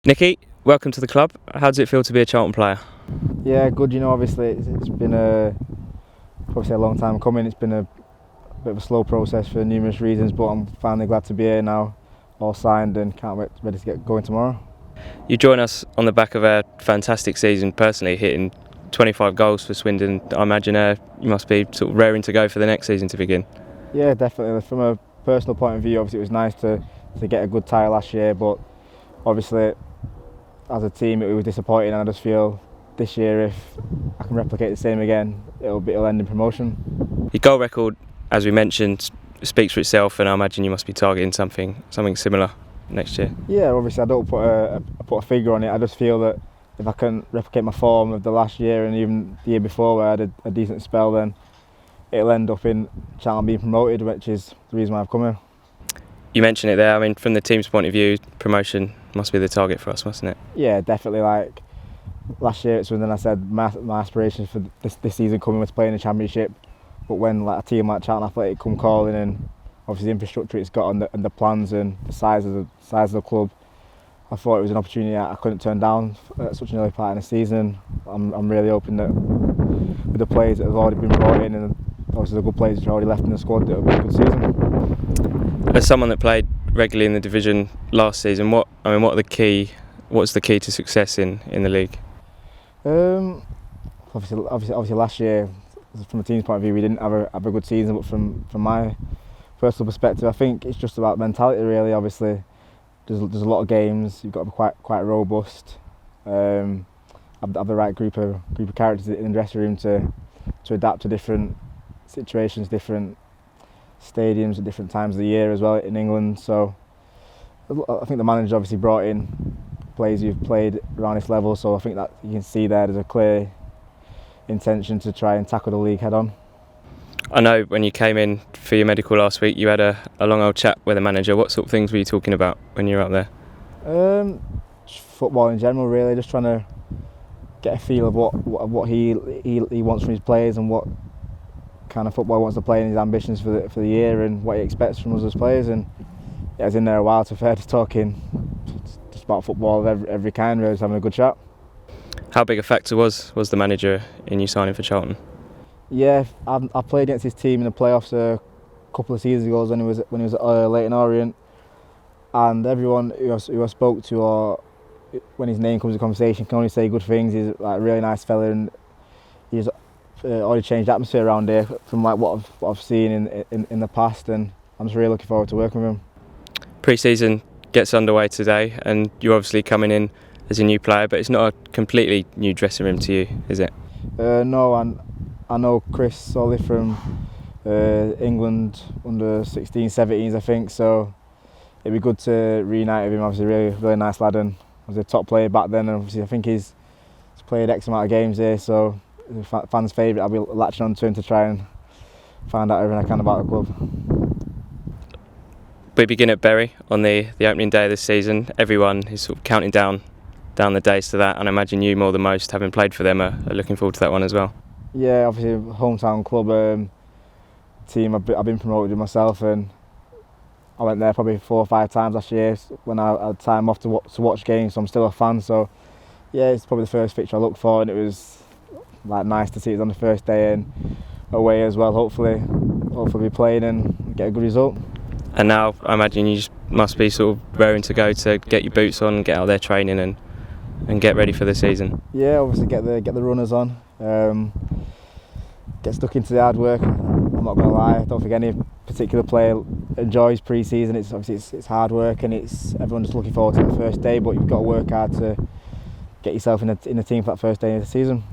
Nicky, welcome to the club. How does it feel to be a Charlton player? Yeah, good. Obviously it's been obviously a long time coming. It's been a bit of a slow process for numerous reasons, but I'm finally glad to be here now, all signed, and can't wait ready to get going tomorrow. You join us on the back of a fantastic season, personally hitting 25 goals for Swindon. I imagine you must be sort of raring to go for the next season to begin. Yeah, definitely. From a personal point of view, obviously it was nice to get a good tie last year, but obviously as a team it was disappointing, and I just feel this year if I can replicate the same again, it'll end in promotion. Your goal record, as we mentioned, speaks for itself, and I imagine you must be targeting something similar next year. Yeah, obviously I don't put a figure on it. I just feel that if I can replicate my form of the last year and even the year before where I had a decent spell, then it'll end up in Charlton being promoted, which is the reason why I've come here. You mentioned it there. I mean, from the team's point of view, promotion must be the target for us, mustn't it? Yeah, definitely. Like last year at Swindon, I said my aspirations for this season coming was playing the Championship. But when a team like Charlton Athletics come calling, and obviously the infrastructure it's got and the plans and the size of the club, I thought it was an opportunity I couldn't turn down at such an early part in the season. I'm really hoping that with the players that have already been brought in and obviously the good players that are already left in the squad, it'll be a good season. As someone that played regularly in the division last season, what's the key to success in the league? Obviously last year, from a team's point of view, we didn't have a good season, but from my personal perspective, I think it's just about mentality really. Obviously there's a lot of games, you've got to be quite robust, have the right group of characters in the dressing room to adapt to different situations, different stadiums at different times of the year as well in England. So I think the manager obviously brought in players who've played around this level, so I think that you can see there's a clear intention to try and tackle the league head on. I know when you came in for your medical last week, you had a long old chat with the manager. What sort of things were you talking about when you were up there? Football in general, really, just trying to get a feel of what he wants from his players and what kind of football he wants to play and his ambitions for the year and what he expects from us as players. And I was in there a while, to fair, just talking just about football of every kind, really, just having a good chat. How big a factor was the manager in you signing for Charlton? Yeah, I played against his team in the playoffs a couple of seasons ago when he was at Leyton Orient, and everyone who I spoke to or when his name comes in conversation can only say good things. He's like a really nice fella, and he's already changed the atmosphere around here from like what I've seen in the past, and I'm just really looking forward to working with him. Pre-season Gets underway today, and you're obviously coming in as a new player, but it's not a completely new dressing room to you, is it? No, I know Chris solely from England under 16, 17s, I think, so it'd be good to reunite with him. Obviously, really nice lad, and was a top player back then, and obviously I think he's played X amount of games here, so he's a fan's favourite. I'll be latching on to him to try and find out everything I can about the club. We begin at Bury on the opening day of this season. Everyone is sort of counting down the days to that, and I imagine you more than most, having played for them, are looking forward to that one as well. Yeah, obviously hometown club team. I've been promoted myself, and I went there probably 4 or 5 times last year when I had time off to watch games, so I'm still a fan. So yeah, it's probably the first fixture I looked for, and it was like nice to see it on the first day and away as well. Hopefully be playing and get a good result. And now I imagine you just must be sort of raring to go to get your boots on, get out there training and get ready for the season. Yeah, obviously get the runners on, get stuck into the hard work. I'm not going to lie, I don't think any particular player enjoys pre-season. It's obviously it's hard work, and everyone's just looking forward to the first day, but you've got to work hard to get yourself in the team for that first day of the season.